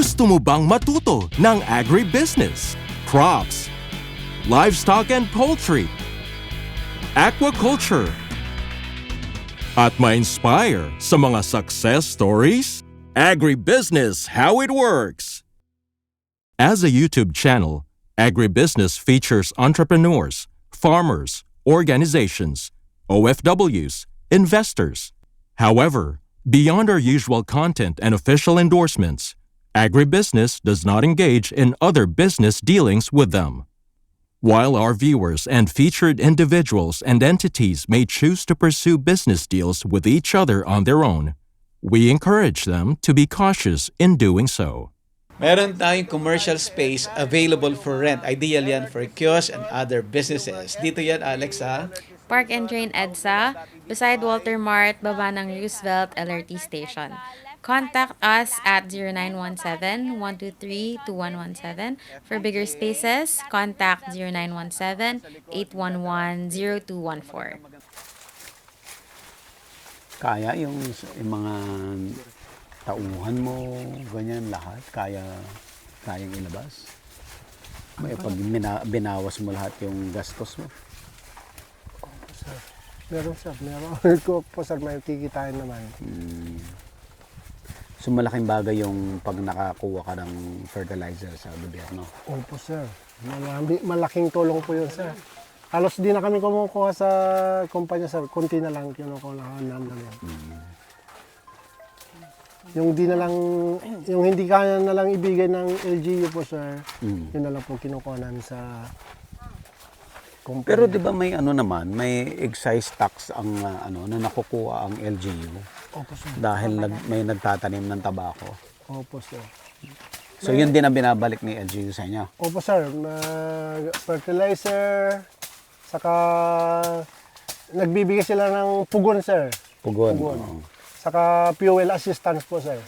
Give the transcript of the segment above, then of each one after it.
Gusto mo bang matuto ng agribusiness, crops, livestock and poultry, aquaculture, at ma-inspire sa mga success stories? Agribusiness How It Works! As a YouTube channel, Agribusiness features entrepreneurs, farmers, organizations, OFWs, investors. However, beyond our usual content and official endorsements, Agribusiness does not engage in other business dealings with them. While our viewers and featured individuals and entities may choose to pursue business deals with each other on their own, we encourage them to be cautious in doing so. Meron tayong commercial space available for rent. Ideal yan for kiosks and other businesses. Dito yan, Alex, ha? Park and Train EDSA, beside Walter Mart, baba ng Roosevelt LRT Station. Contact us at 0917-123-2117. For bigger spaces, contact 0917-811-0214. Kaya yung mga tauhan mo, ganyan lahat, kayang ilabas. May pag binawas mo lahat yung gastos mo. Meron sir, meron ko po sir, may kikitain naman. So malaking bagay yung pag nakakuha ka ng fertilizer sa gobyerno. Opo sir, malaking tulong po yun sir. Halos di na kami kumukuha sa kumpanya sir, konti na lang kinukuha namin. Yung hindi kaya na lang ibigay ng LGU po sir, yun na lang po kinukuha namin sa kumpanya. Pero di ba may may excise tax ang na nakukuha ang LGU? Opo sir. Dahil may nagtatanim ng tabako. Opo sir. So yun din ang binabalik ni LGU sa inyo? Opo sir, fertilizer, saka nagbibigay sila ng pugon sir. Pugon. Oo. Saka fuel assistance po sir.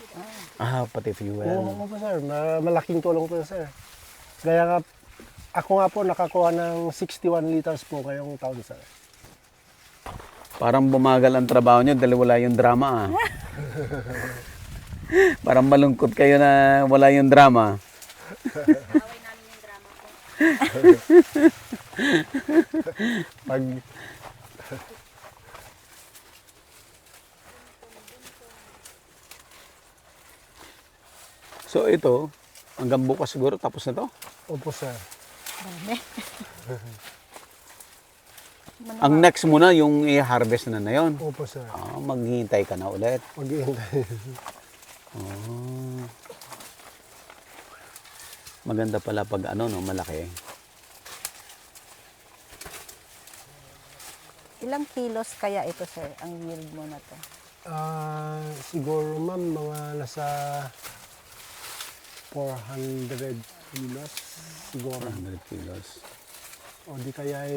Pati fuel. Oo po sir, malaking tulong po sir. Gaya nga, ako nga po nakakuha ng 61 liters po kayong taon sir. Parang bumagal ang trabaho nyo dahil wala yung drama Parang malungkot kayo na wala yung drama. Away namin yung drama po. Pag So ito, hanggang bukas siguro tapos na to? Opo sir. Dami. Ang next mo na yung i-harvest na yun. Opo sir. Maghihintay ka na ulit. Mag-iintay. Maganda pala pag malaki. Ilang kilos kaya ito sir, ang yield mo na to? Siguro ma'am, mga nasa 400 kilos siguro. 100 kilos. O di kaya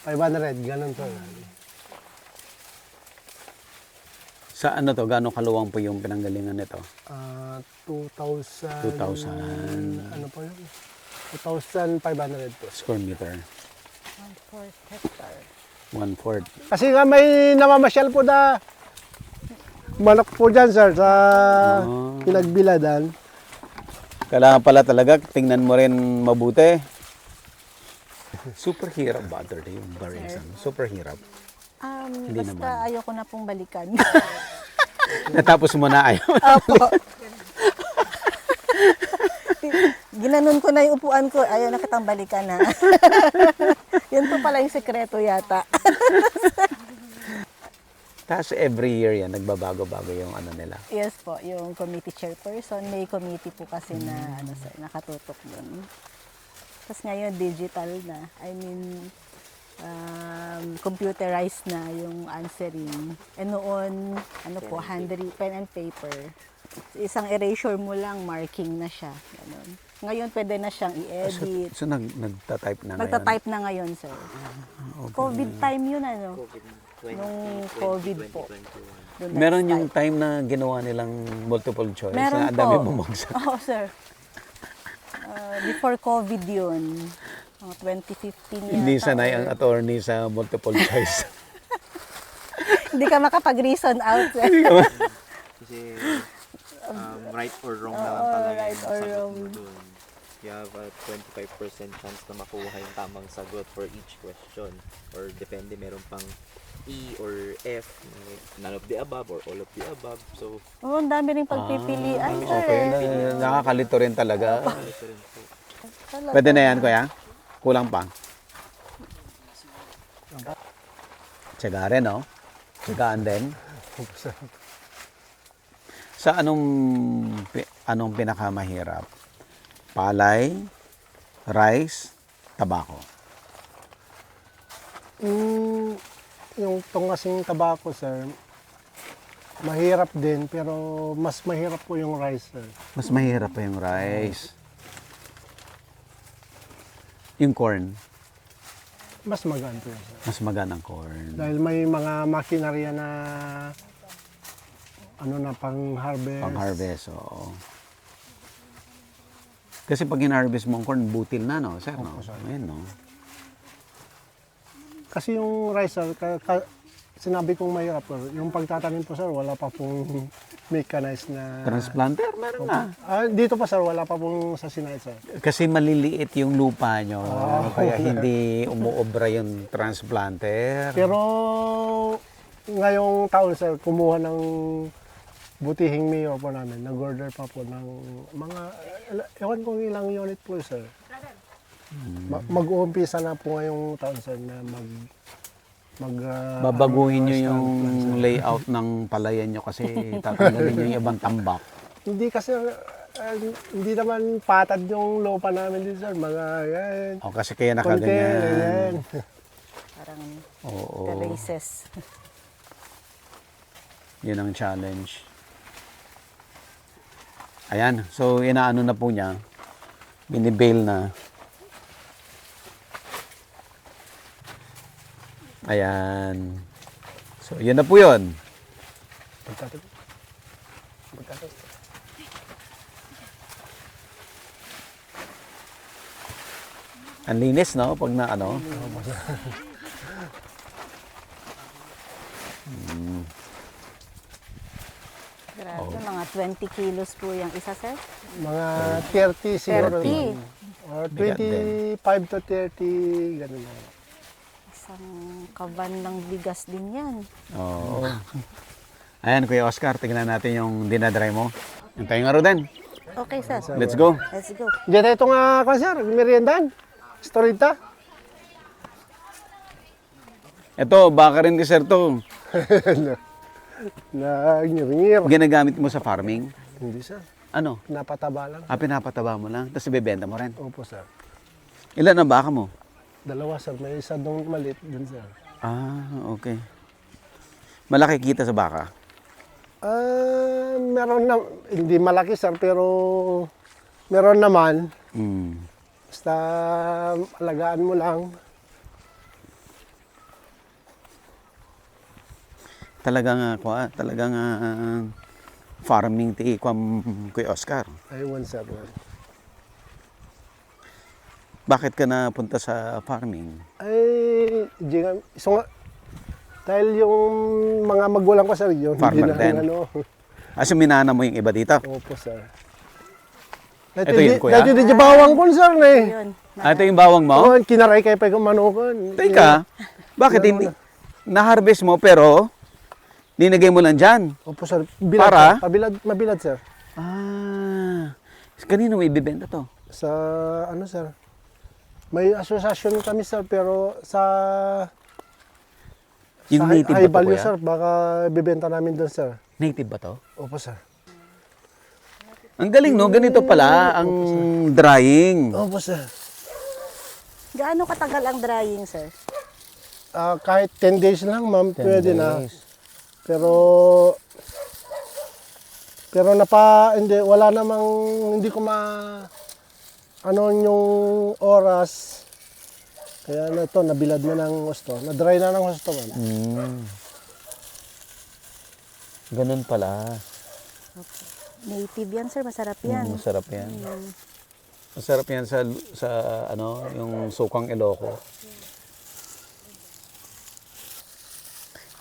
500, ganun po. Sa gaano kaluwang po yung pinanggalingan nito? 2,000. 2,000. Ano po yun? 2,500 po. Square meter. 1/4 hectare. 1/4. Kasi nga may namamasyal po na manok po dyan sir sa pinagbiladan. Kailangan pala talaga, tingnan mo rin mabuti. Super hirap ba yung barins? Super hirap. Hindi Basta naman. ayoko na pong balikan. Natapos mo na ayaw. Opo. Ginanon ko na yung upuan ko, ayaw na kitang balikan ha. Yan po pala yung sekreto yata. Tapos every year yan, nagbabago-bago yung nila. Yes po, yung committee chairperson, may committee po kasi na sir, nakatutok doon. Tapos ngayon digital na. I mean, computerized na yung answering. And noon, pen and paper. Isang erasure mo lang, marking na siya. Ganun. Ngayon, pwede na siyang i-edit. So nagtatype na ngayon? Nagtatype na ngayon, sir. Okay. COVID time yun, Nung COVID po. Doon Meron nag-start. yung time na ginawa nilang multiple choice Meron na ang dami po. bumagsak. Oo, sir. Before COVID yun. 2015 yata. Hindi sanay ang attorney sa multiple choice. Hindi ka makapag-reason out, sir. Kasi right or wrong na lang talaga right yung or sagot wrong. mo dun. You have a 25% chance na makuha yung tamang sagot for each question. Or depende, meron pang E or F, none of the above or all of the above. So, Oh, ang dami ring pagpipilian, sir. Okay, nakakalito rin talaga. ito rin po. Talaga. Pwede na yan, kuya? Kulang pa? Tsaga rin, no? Tsagaan din. Sa anong pinakamahirap? Palay, rice, tabako. Yung tong kasing tabako, sir, mahirap din, pero mas mahirap po yung rice, sir. Mas mahirap pa yung rice. Yung corn, Mas magaan po yun, sir. mas magaan ang corn. Dahil may mga makinarya na pang-harvest. Pang-harvest, oo. Kasi pag in-harvest mo ang corn, butil na, no? Sir, no? Ayun, no? Kasi yung rice, sir, sinabi kong mahirap, sir. Yung pagtatanim po, sir, wala pa pong mechanized na... Transplanter, meron na. Dito pa, sir, wala pa pong sa sinay, sir. Kasi maliliit yung lupa nyo, kaya hindi umuobra yung transplanter. Pero ngayong taon, sir, kumuha ng butihing mayor po namin. Nag-order pa po ng mga, ewan kung ilang unit po, sir. Mag-uumpisa na po ngayong taon, sir, na Babaguhin nyo yung layout ng palayan nyo kasi tatanggalin nyo yung ibang tambak. Hindi kasi, hindi naman patad yung lupa namin din, sir. Mga, yan. O, kasi kaya Konti, nakaganyan. ganyan. Parang Oo. terraces. Yun ang challenge. Ayan. So, inaano na po niya. Binibail na. Ayan. So, yun na po yun. Ang linis, no? Pag na ano. Grabe, mga 20 kilos po yung isa, sir. Mga 30 siguro. 30. Or Bigat 25 to 30, ganun na. Isang kaban ng bigas din yan. Oo. Ayan, Kuya Oscar, tingnan natin yung dinadry mo. Yung tayo nga din. Okay, sir. Let's go. Let's go. Diyan ito nga, sir, meriendan. Storita. Ito, baka rin kasi to. Ngir-ngir. Ginagamit mo sa farming? Hindi, sir. Ano? Napataba lang. Pinapataba mo lang, tapos ibebenta mo rin. Opo, sir. Ilan ang baka mo? Dalawa, sir. May isa doon maliit din, sir. Ah, okay. Malaki kita sa baka? Meron na, hindi malaki, sir, pero meron naman. Hmm. Basta alagaan mo lang. Talagang farming ti Kuya Oscar. Ayun, sir. Bakit ka napunta sa farming? Ay, so nga, dahil yung mga magulang ko, sir, yun. Farmer din. Kasi minana mo yung iba dito. Opo, sir. Ito yun, kuya? Dahil di bawang ko, sir, eh. Yun. Ito yung bawang mo? Oo, kinaray kayo pa yung manukon. Teka, bakit hindi? Na-harvest mo pero linagay mo lang dyan? Opo, sir. Bilad, Para? sir. Mabilad, sir. Ah, kanino mo ibibenta to? Sa, sir. May asosasyon kami, sir, pero sa Yung sa native high ba to, value, kuya? sir, baka bibenta namin doon, sir. Native ba to? Opo, sir. Ang galing, no? Ganito pala ang drying. Opo, sir. Gaano katagal ang drying, sir? Kahit 10 days lang, ma'am, 10 pwede na. days. Pero wala namang, hindi ko yung oras. Kaya nabilad na ng gusto. Na-dry na ng gusto, ma'am. Ganun pala. Native yan, sir. Masarap yan. Masarap yan. Masarap yan sa yung sukang Ilocos.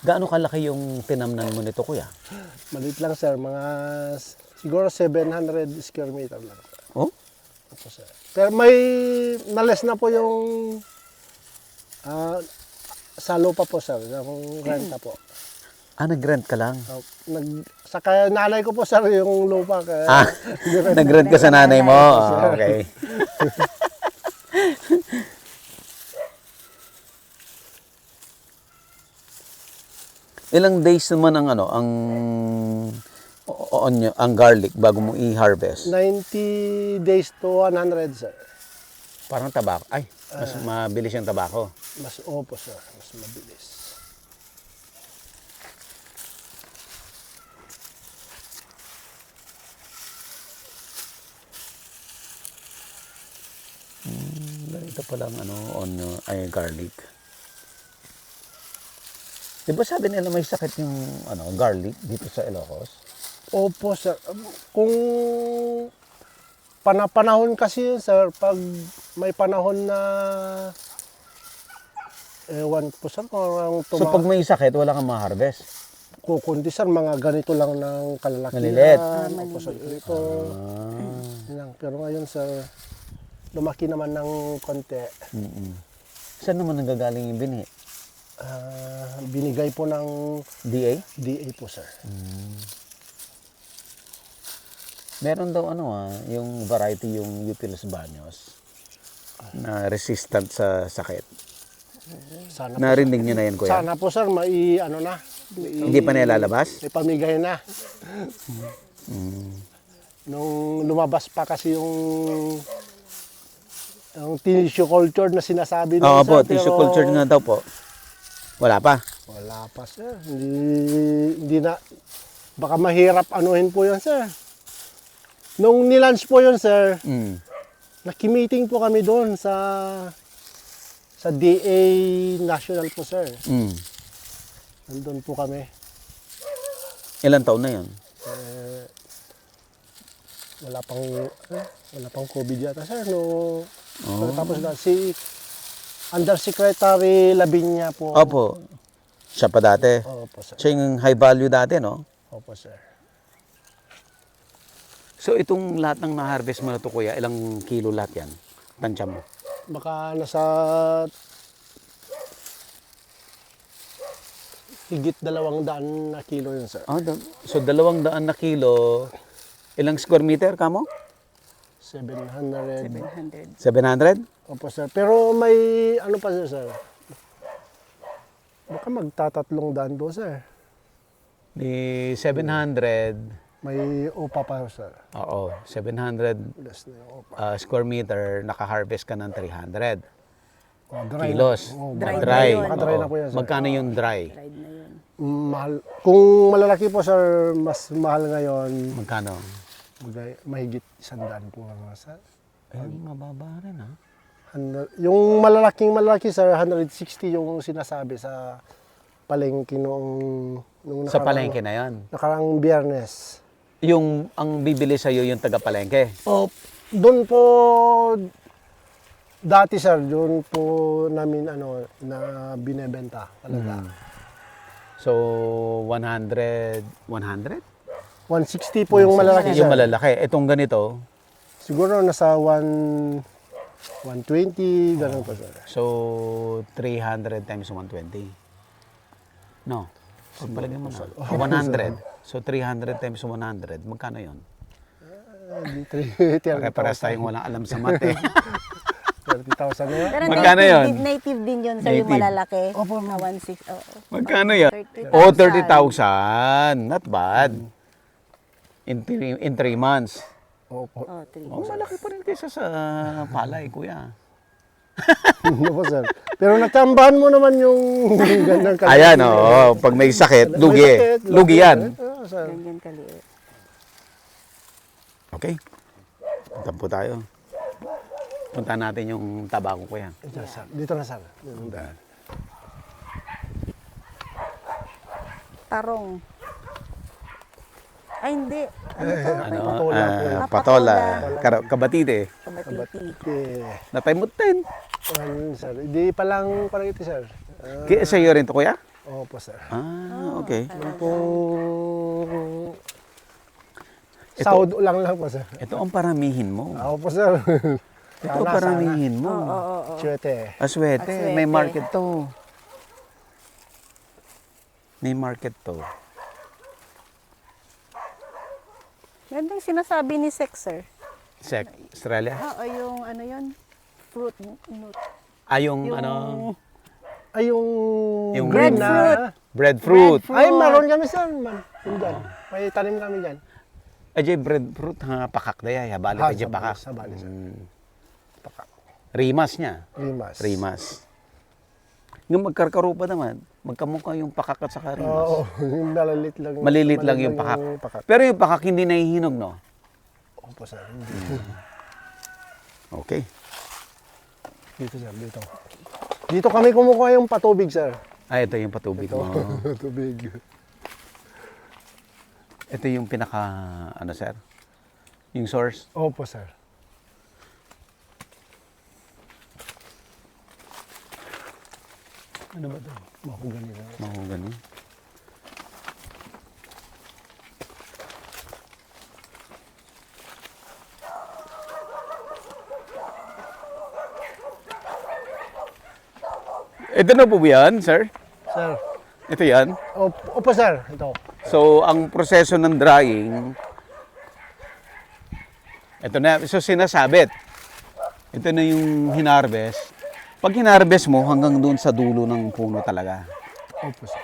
Gaano kalaki yung tinamnan mo nito, kuya? Maliit lang, sir. Mga Siguro 700 square meter lang. Oh? Opo, sir. Pero may nales na po yung sa lupa po, sir. Yung renta po. Nag-rent ka lang? Saka nanay ko po, sir, yung lupa. Kaya, Nag-rent ka sa nanay mo? Okay. Ilang days naman ang ang garlic bago mo i-harvest? 90 days to 100, sir. Parang tabako. Ay, mas mabilis yung tabako. Mas opo, sir. Mas mabilis. Ito palang garlic. Di ba sabi nila may sakit yung garlic dito sa Ilocos? Opo, sir. Kung panahon kasi yun, sir, pag may panahon na ewan po, sir, kung So pag may sakit, wala kang ma-harvest? kukundi, sir, mga ganito lang ng kalalakihan. Maliliit. Opo, sir, ito. Yun lang. Pero ngayon, sir, lumaki naman ng konti. Saan naman nanggagaling yung binhi? Binigay po ng DA? DA po, sir. Meron daw yung variety yung Eupilis Baños na resistant sa sakit. Sana po, Narinig niyo na yan, kuya? sana po, sir, na. Hindi pa nilalabas? May pamigay na. Nung lumabas pa kasi yung tissue culture na sinasabi nila, Oo po, sir, tissue pero culture nga daw po. Wala pa? wala pa, sir. Hindi na, baka mahirap anuhin po yun, sir. Nung nilunch po yun, sir, nakimiting po kami doon sa DA National po, sir. Nandun po kami. Ilan taon na yun? Wala pang COVID yata, sir. No, tapos na si Undersecretary Labinya po. Opo. Siya pa dati. Opo, sir. Siya yung high value dati, no? Opo, sir. So itong lahat ng na-harvest mo na to, kuya, ilang kilo lahat yan? Tansya mo? Baka nasa higit 200 na kilo yun, sir. So 200 na kilo, ilang square meter kamo? 700. 700? Opo, sir. Pero may ano pa, sir. Baka magtatatlong daan do, sir. Di 700, May upa pa, sir. oo, 700 Plus na yung upa. square meter, naka-harvest ka ng 300 Dry kilos. na. Dry. Nakadry na Oo. po yan, sir. Magkano yung dry? Mahal. Kung malalaki po, sir, mas mahal ngayon. Magkano? Mahigit 100 po nga, sir. Ay, mababa rin, ha? Yung malaki, sir, 160 yung sinasabi sa palengke nung Sa palengke na yan. nakarang Biyernes. Yung ang bibili sa'yo yung taga-palengke. Doon po dati, sir, doon po namin na binebenta talaga. So, 100? 160 po yung malalaki, sir. Yung malalaki. Itong ganito, Siguro nasa 120, ganun po, sir. so 300 times 120. No. So, palagay mo na. 100. So, 300 times 100. Magkano yun? Pare-pares tayong walang alam sa math eh. 30,000 na yan. Pero Magkano native, yun? native din yun, sir, yung Native. malalaki. Opo, Na 1.6. Magkano yan? 30,000. Oh, 30,000. Not bad. In 3 months. Opo. Oh, 3. Oh, malaki pa rin kaysa sa palay, kuya. Ano po, sir? Pero natambahan mo naman yung gandang kalaki. Ayan, oh, pag may sakit, lugi. May sakit, Lugi yan. Sir. Ganyan kaliit. Okay. Punta po tayo. Punta natin yung tabako, kuya. Dito, sir. Dito na, sir. Tarong. Ay, hindi. Ano to? Patola po. Patola. Kabatite. Kabatiti. Okay. Natay mo 10. Sir. Hindi pa lang parang ito, sir. Kaya sa'yo rin to, kuya? Opo, sir. Ah, okay. Yung pong Sahod lang po, sir. Ito ang paramihin mo. Ako po, sir. Ito ang paramihin mo. Siyete. Aswete. Aswete. May market to. May market to. Yan yung sinasabi ni Sek, sir. Australia? Oo, yung ano yun? Fruit. Nut. Yung ano? Ay, yung Yung green breadfruit. na. Breadfruit. Ay, meron kami, sir. Yung dyan. May tanim kami dyan. Ajay breadfruit ha pakak daya ya balik aja pakak. Sabali, sir. Pakak. Rimas niya. Rimas. Rimas. Yung magkarkarupa naman, magkamukha yung pakak at saka rimas. Oo, yung malilit lang. Malilit lang yung pakak. Pero yung pakak hindi nahihinog, no? Opo, sir. Okay. Dito, sir. Dito. Dito kami kumukuha yung patubig, sir. Ito yung patubig mo. Tubig. Ito yung pinaka, ano sir? Yung source. Opo, sir. Ano ba ito? Mahugani na. Mahogany. Ito na po ba yan, sir? Sir. Ito yan? Opo, sir. Ito. So, ang proseso ng drying, ito na, so sinasabit. Ito na yung hinarvest. Pag hinarvest mo, hanggang doon sa dulo ng puno talaga. Opo, sir.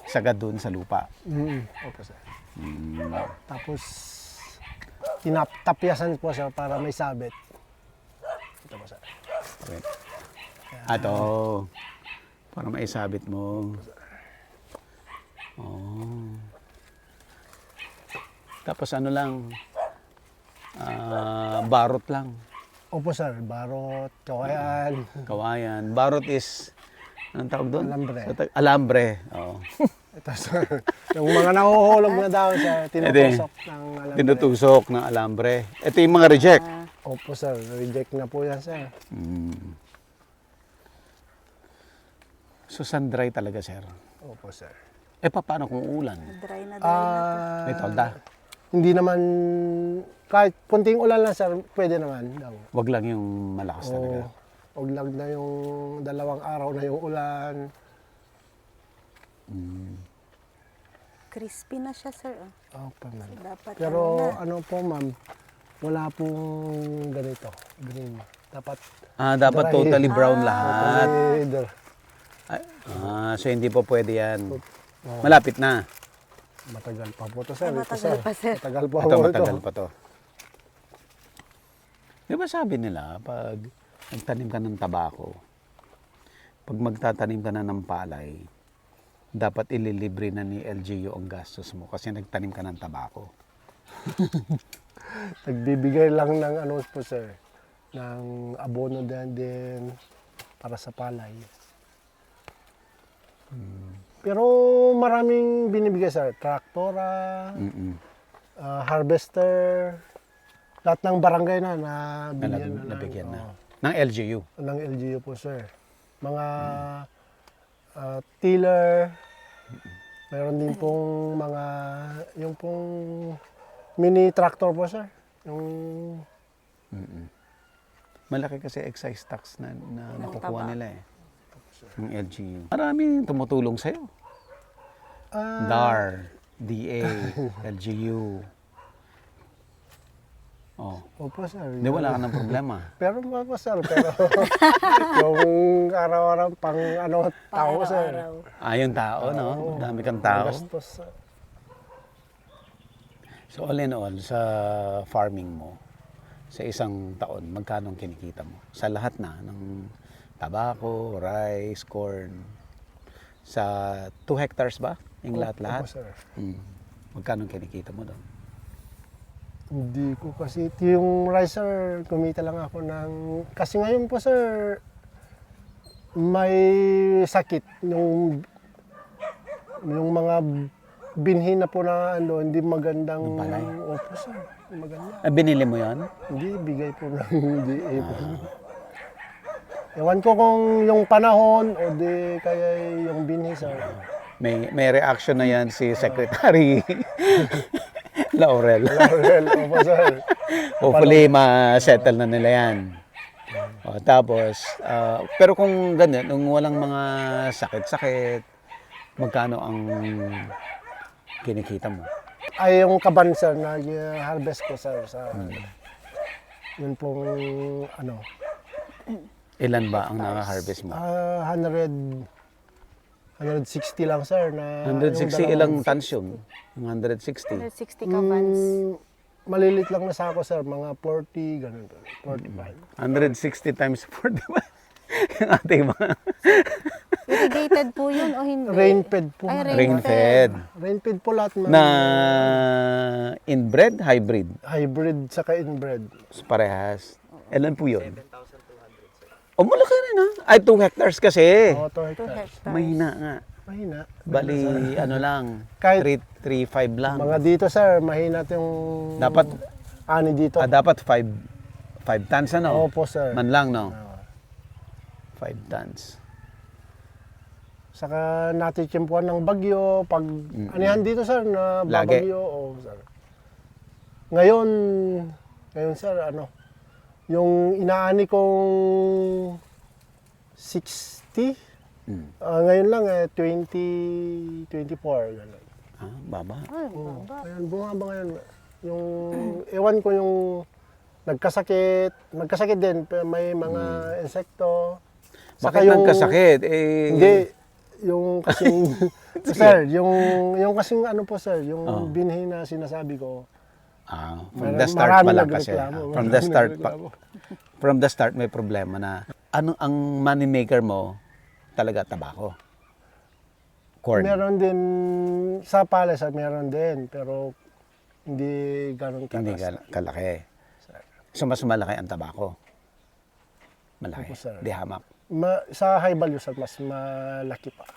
Sagad doon sa lupa. Opo, sir. Tapos, tinapyasan po, sir, para may sabit. Ito po, sir. Ato, para maisabit mo. Oh. Tapos ano lang, barot lang. Opo, sir. Barot, kawayan. Kawayan. Barot is, anong tawag doon? Alambre. Alambre. Oo. Ito, sir. Yung mga nahuhulog na daw, sir, tinutusok ng alambre. Tinutusok ng alambre. Ito yung mga reject. Opo, sir. Reject na po yan, sir. So, sun-dry talaga, sir. Opo, sir. Paano kung ulan? Dry na, dry na. May tolda. Hindi naman, kahit kunting ulan lang, sir, pwede naman daw. Wag lang yung malakas talaga. Huwag lang na yung 2 araw na yung ulan. Crispy na siya, sir. Opo, ma'am. Dapat Pero ano na. ano po, ma'am, wala pong ganito, green. Dapat Dapat dry. totally brown lahat. either. So hindi po pwede yan. Malapit na. Matagal pa po to, sir. Ay, matagal pa, sir. Matagal pa Ito, po matagal pa to. Di ba sabi nila, pag nagtanim ka ng tabako, pag magtatanim ka na ng palay, dapat ililibre na ni LGU ang gastos mo kasi nagtanim ka ng tabako. Nagbibigay lang ng ano po, sir, ng abono din para sa palay. Pero maraming binibigay, sir. Traktora, harvester, lahat ng barangay na Nabigyan na. Oo, Ng LGU. ng LGU po, sir. Mga tiller, mayroon din pong mga, yung pong mini tractor po, sir. Yung Malaki kasi excise tax na nakukuha nila eh. Ng LGU. Maraming tumutulong sa'yo. DAR, DA, LGU. Oh. opo, sir. Hindi, wala ka ng problema. Pero po, sir, pero yung araw-araw pang ano, tao, sir. Araw-araw. Yung tao, no? Dami kang tao. Gastos, sir. So all in all, sa farming mo, sa isang taon, magkano ang kinikita mo? Sa lahat na, ng tabako, rice, corn. Sa 2 hectares ba? Yung lahat-lahat? Opo, sir. Magkano ang kinikita mo doon? Hindi ko kasi, yung rice, sir, kumita lang ako ng, kasi ngayon po, sir, may sakit. Yung mga binhi na po na ano, hindi magandang, Yung palay? opo, sir, hindi maganda. Binili mo yon? Hindi, bigay po ng DA po. Ewan ko kung yung panahon o di kaya yung binhi, sir. May reaction na yan si Secretary Laurel. Laurel, opo sir. Hopefully, ma-settle na nila yan. O, tapos, pero kung ganyan, nung walang mga sakit-sakit, magkano ang kinikita mo? Ay, yung kaban sir, nag-harvest ko sir sa yun pong ano, Ilan ba ang naka-harvest mo? 160 lang sir na 160, ilang tons yun? Yung 160. 160 ka vans. Malilit lang na sako sir, mga 40, ganun. 45. 160 times 4, di ba? Yung ating mga Irrigated po yun o hindi? Rain-fed po. Ay, rain-fed. Rain-fed po lahat ng Na inbred, hybrid. hybrid saka inbred. Parehas. Ilan po yun? 7,200. O, malaki rin ha. Ay, 2 hectares kasi. Oh, 2 2 hectares. hectares. Mahina nga. Mahina. Bali, ano lang, Kahit- 3.5 lang. Mga dito sir, mahina yung Dapat, ani dito. dapat 5 tons ano? Opo sir. Man lang, no? 5 tons. Saka natitiyempuan ng bagyo. Pag anihan dito sir na Lagi. babagyo. Oh, sir. Ngayon sir, ano, yung inaani kong 60, ngayon lang 20, 24, gano'n. Ah, baba. Ay, baba. Ngayon, bumaba ngayon. Yung, ewan ko yung nagkasakit din, pero may mga insekto. Bakit nang kasakit? Hindi, yung kasing, sir, yung kasing ano po sir, yung binhi na sinasabi ko. From the start Marami pa lang kasi. nagreklamo, From the marami start nagreklamo. From the start may problema na. Ano ang money maker mo? Talaga tabako. Corn. Meron din, sa palace, meron din, pero hindi ganun Hindi katas. kalaki. So mas malaki ang tabako. Malaki. Opo, sir. Di hamak. Sa high value, sir, mas malaki pa.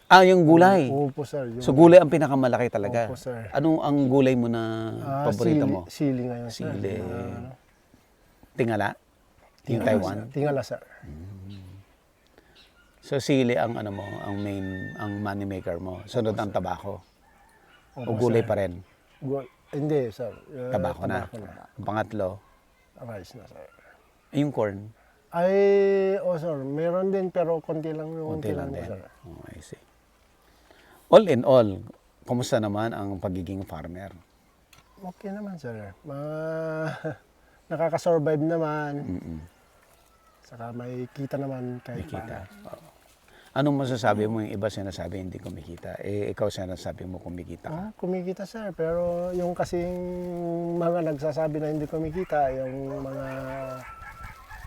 Ah, yung gulay. Opo, sir. Yung, So gulay ang pinakamalaki talaga. Opo, sir. Ano ang gulay mo na paborito mo? Sili ngayon, sir. Sili. Tingala? Yung Taiwan? Tingala, sir. So sili ang ano mo, ang money maker mo. Sunod ang tabako. O Opo, gulay sir. pa rin. Hindi, sir. Tabako na. Ang pangatlo, Rice na, sir. yung corn. Ay, sir, meron din, pero konti lang yung Konti lang po, din. sir. Oh, I see. All in all, kumusta naman ang pagiging farmer? Okay naman, sir. Nakaka-survive naman. Saka may kita naman kahit Kita. paano. Anong masasabi mo yung iba sinasabi hindi kumikita? Eh, ikaw sinasabi mo kumikita ka. Kumikita, sir. Pero yung kasing mga nagsasabi na hindi kumikita, yung mga...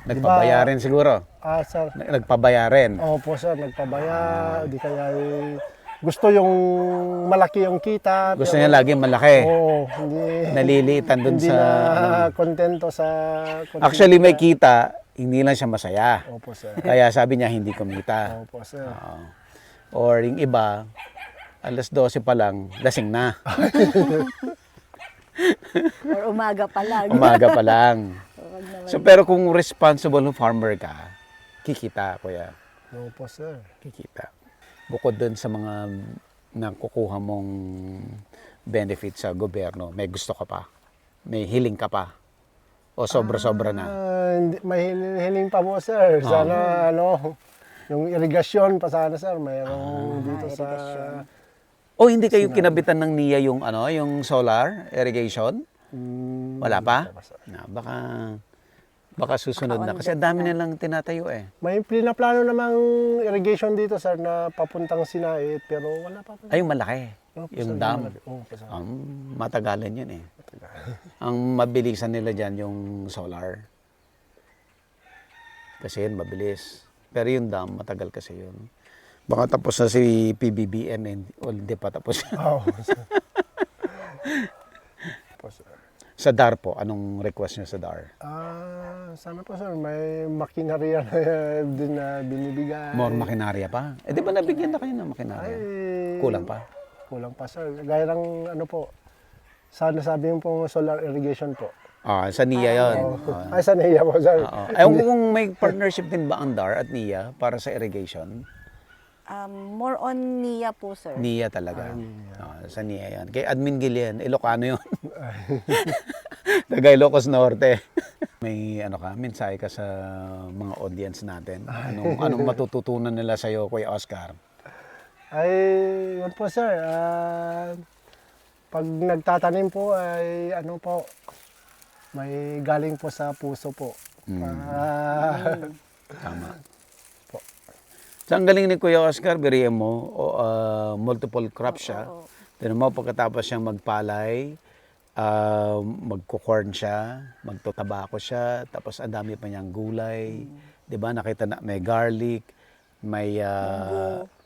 Nagpabayarin siguro. Sir. Nagpabayarin. Opo, sir. Nagpabaya. Di kaya gusto yung malaki yung kita. Gusto niya lagi malaki. Oo. Hindi, Naliliitan dun hindi sa... na kontento sa... konti Actually, may kita. kita, hindi lang siya masaya. Opo, sir. Kaya sabi niya hindi kumita. Opo, sir. Or yung iba, alas 12 pa lang, lasing na. Or umaga pa lang. Umaga pa lang. Wag naman. So, pero kung responsible farmer ka, kikita, kuya. Opo, sir. Kikita. Bukod dun sa mga nakukuha mong benefit sa gobyerno, may gusto ka pa? May hiling ka pa? O sobra-sobra na? May hiling pa po, sir. Sana, yung irigasyon pa sana, sir. Mayroong dito sa... O hindi kayo kinabitan ng NIA yung yung solar irrigation? Wala pa? Na, baka susunod na kasi ang dami nilang tinatayo eh. May pinaplano namang irrigation dito, sir, na papuntang Sinait, pero wala pa po. Ay, yung malaki. Opo, Yung sir, dam. malaki. Opo, sir. Matagalan yun eh. Ang mabilisan nila dyan yung solar. Kasi yun, mabilis. Pero yung dam, matagal kasi yun. Baka tapos na si PBBM eh. O hindi pa tapos. Oo, sir. Opo, sir. Sa DAR po, anong request nyo sa DAR? Sana po, sir, may makinarya na din na binibigay. More makinarya pa? Eh di ba nabigyan na kayo ng makinarya? Kulang pa? Kulang pa, sir. Gaya ng sana sabi yung pong solar irrigation po. Sa NIA yun. Ay, sa NIA po, sir. Ewan ko kung may partnership din ba ang DAR at NIA para sa irrigation? More on NIA po, sir. Nia talaga. Sa Nia yan. Kay Admin Gillian, Ilocano yun. Taga Ilocos Norte. May ano ka, mensahe ka sa mga audience natin. Anong matututunan nila sa'yo, Kuya Oscar? Ay, yun po sir. Pag nagtatanim po ay ano po, may galing po sa puso po. Tama. So, ang galing ni Kuya Oscar, biriyan mo, multiple crops siya. Tignan mo, pagkatapos siyang magpalay, magkukorn siya, magtotabako siya, tapos ang dami pa niyang gulay. Di ba? Nakita na, may garlic, may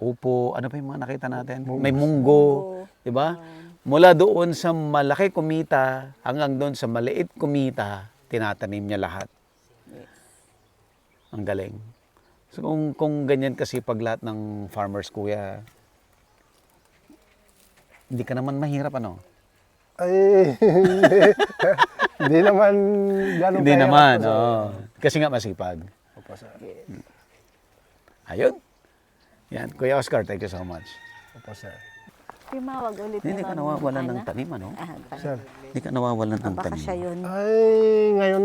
upo, ano pa yung mga nakita natin? May munggo, di ba? Mula doon sa malaki kumita hanggang doon sa maliit kumita, tinatanim niya lahat. Ang galing. So kung ganyan kasi pag lahat ng farmers, kuya, hindi ka naman mahirap, ano? Ay, hindi naman ganun Hindi kahirap naman, po, sir. oo. Kasi nga masipag. Opo, sir. Ayun. Yan, Kuya Oscar, thank you so much. Opo, sir. Timawag ulit Hindi ka nawawalan ng tanim, ano? Sir. Hindi ka nawawalan ng Baka tanim. siya yun. Ay, ngayon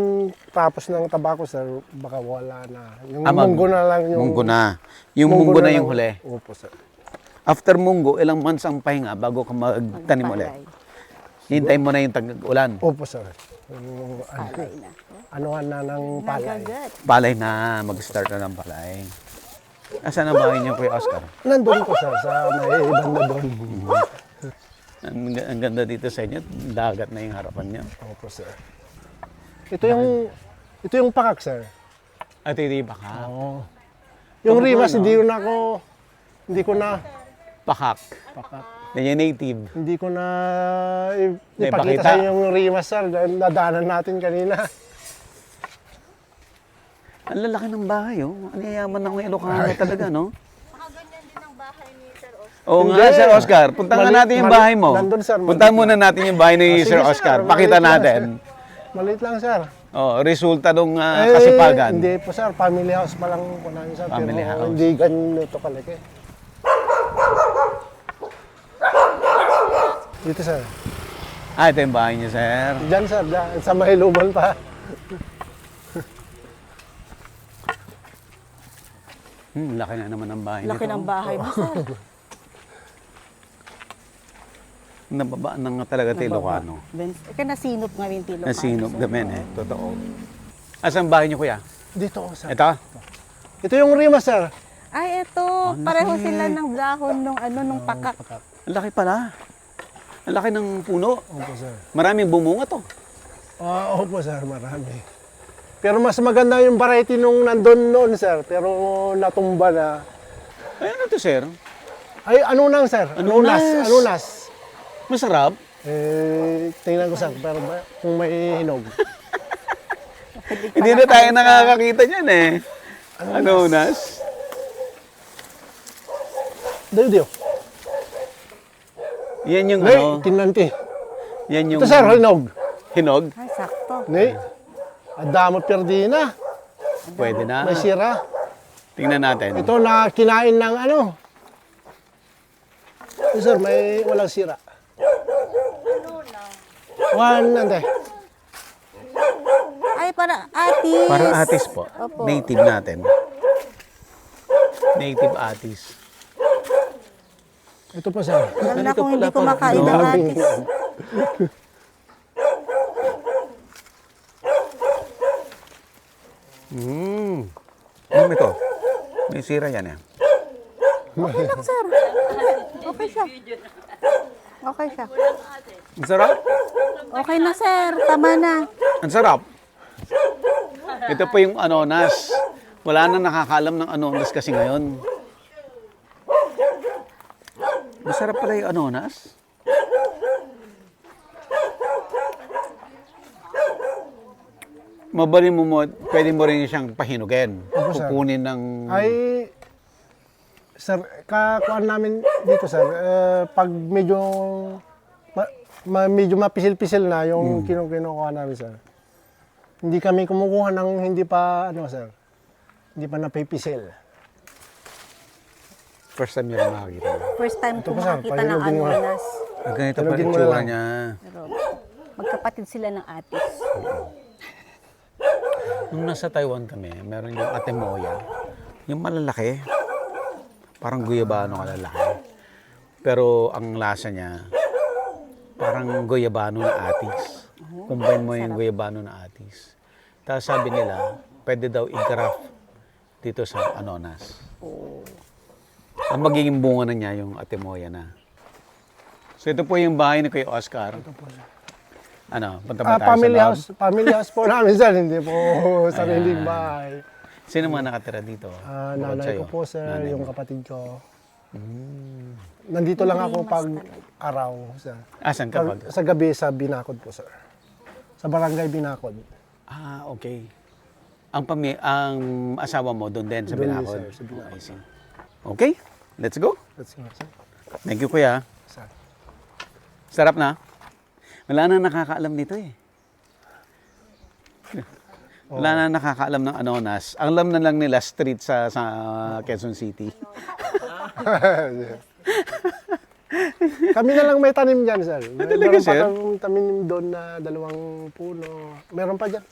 tapos ng tabako, sir, baka wala na. Yung Ah, munggo na lang yung... Munggo na. Yung munggo na yung lang. huli. Opo, sir. After munggo, ilang months ang pahinga bago ka magtanim ulit. Hintayin mo na yung tag-ulan. Opo, sir. Yung, anuhan na ng palay. Nagagat. Palay na, mag-start na ng palay. Asan ang bahay niyo, Kuya Oscar? Nandun po, sir, sa may banda doon. Ang ganda dito sa inyo, dagat na yung harapan niyo. Opo, sir. Ito yung pakak, sir. At hindi baka. Oo. Yung rimas, hindi ko na Pakak. pakak. Na yung native. Hindi ko na Naipakita. ipakita sa inyo yung rimas, sir. Nadaanan natin kanina. Ang lalaki ng bahay, oh. Ang yayaman ng Ilocano talaga, no? Oo nga, Hindi. Sir Oscar. Puntahan nga natin yung bahay mo. Nandun, sir. Puntahan muna natin yung bahay ni Sige, Sir sir. Oscar. Maliit Pakita lang, natin. Maliit lang, sir. Oh, resulta ng kasipagan. Hindi po, sir. Family house pa lang po namin, sir. Family pero house. hindi ganito kalaki. Dito, sir. Ito yung bahay niyo, Sir. Diyan, sir. Diyan, sa Mahiluban pa. Laki na naman ang bahay Laki nito. ng bahay mo, sir. Nababaan na nga talaga tayo Ilocano. Kaya nasinop nga rin tilo. Nasinop naman eh. Totoo. Asan ang bahay niyo, kuya? Dito, sir. Ito? Ito yung rimas, sir. Ay, eto. Ang Pareho laki. sila ng dahon nung pakak. Ang laki pala. Ang laki ng puno. Opo, sir. Maraming bumunga to. Opo, sir. Marami. Pero mas maganda yung variety nung nandun noon, sir. Pero natumba na. Ay, ano to, sir? Ay, ano nang, sir? Anunas. Anunas. Masarap. Tingnan ko, sir. Pero kung may hinog. Hindi na tayo nakakakita niyan eh. Ano, Nas? Diyo. Yan yung Nay, ano. tinanti. Yan yung Ito, sir, hinog. hinog. Ay, sakto. Nay, adamot perdina. Pwede na. May sira. Tingnan natin. Ito na kinain ng ano. Ito, sir, may walang sira. Ante. Ay, para atis. Para atis po. Opo. Native natin. Native atis. Ito pa, sir. Alam na Ganito kung hindi pala ko pag- makain ng atis. Ano ito? May sira yan eh. Sir, okay siya. Okay siya. Ang sarap. Okay na, sir. Tama na. Ang sarap. Ito po yung anonas. Wala na nakakaalam ng anonas kasi ngayon. Masarap pala yung anonas. Mabarin mo, pwede mo rin siyang pahinugin. Opo, sir. Kukunin ng... Ay, sir, kakuan namin dito, sir. Pag medyo medyo mapisil-pisil na yung kinukuha namin, sir. Hindi kami kumukuha ng hindi pa, ano, sir. Hindi pa napipisil. First time nyo makakita. First time ko Ito pa, sir, makakita ng pahinugin mo. anonas. Ganito pa Tinugin yung mo tsura lang. niya. Pero magkapatid sila ng atis. Nung nasa Taiwan kami, meron yung atemoya. Yung malalaki. Parang guyabano kalalaki. Pero ang lasa niya, parang guyabano na atis. Combine mo yung guyabano na atis. Tapos sabi nila, pwede daw i-graft dito sa anonas. Ang magiging bunga na niya yung atemoya na. So ito po yung bahay ni Kuya Oscar. Ito po. Ano, punta ba tayo Family sa loob? house. Family house po namin, sir. Hindi po sariling bahay. Sino mga nakatira dito? Bukod Nanay sa'yo? ko po, sir. Nanay Yung mo. kapatid ko. Nandito lang ako pag araw, sir. Asan ka pag? Sa gabi sa Binakod po, sir. Sa barangay Binakod. Ah, okay. Ang asawa mo doon din sa Doon din, Binakod? sir, sa Binakod. I see. Okay, let's go. That's nga, sir. Thank you, Kuya. Sir. Sarap na. Wala na nakakaalam nito eh. Wala na nakakaalam ng anonas. Ang alam na lang nila street sa Quezon City. Kami na lang may tanim dyan, sir. Talaga, Meron sir? pa kaming tanim doon na 2 puno. Meron pa dyan.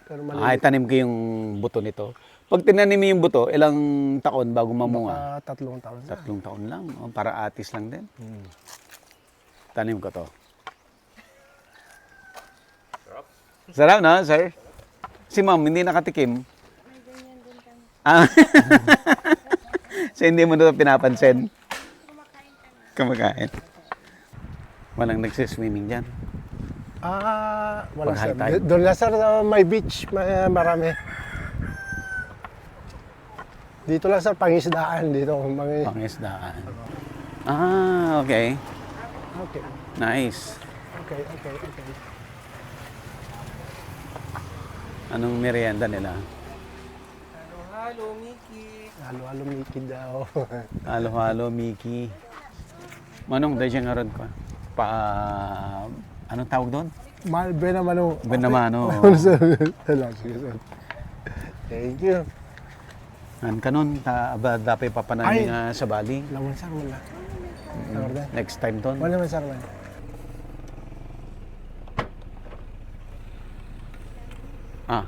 Pero mali. Ay, tanim ko yung buto nito. Pag tinanim mo yung buto, ilang taon bago mamunga? 3 taon, sir. 3 taon lang. Oh, para atis lang din. Tanim ko to. Sarap na, sir? Si ma'am, hindi nakatikim. Ah. So, hindi mo na ito pinapansin? Kumakain. Walang nagsiswimming dyan. Wala, Pag sir. high tide? Doon na, sir, may beach. Marami. Dito lang, sir, pangisdaan. Dito, Pangisdaan. Ah, okay. Okay. Nice. Okay. Anong merienda nila? Halo-halo, Mickey daw. Halo-halo, Mickey. Manong, dahil siya nga ron ko. Anong tawag doon? Malbe naman o. Benamano. Salamat, sir. Thank you. An kanon, dapat papanamin nga sa Bali. Laman, sir, wala. Next time doon. Wala naman, sir, wala. Ah.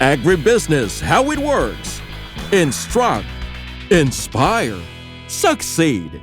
Agribusiness, how it works. Instruct, inspire, succeed.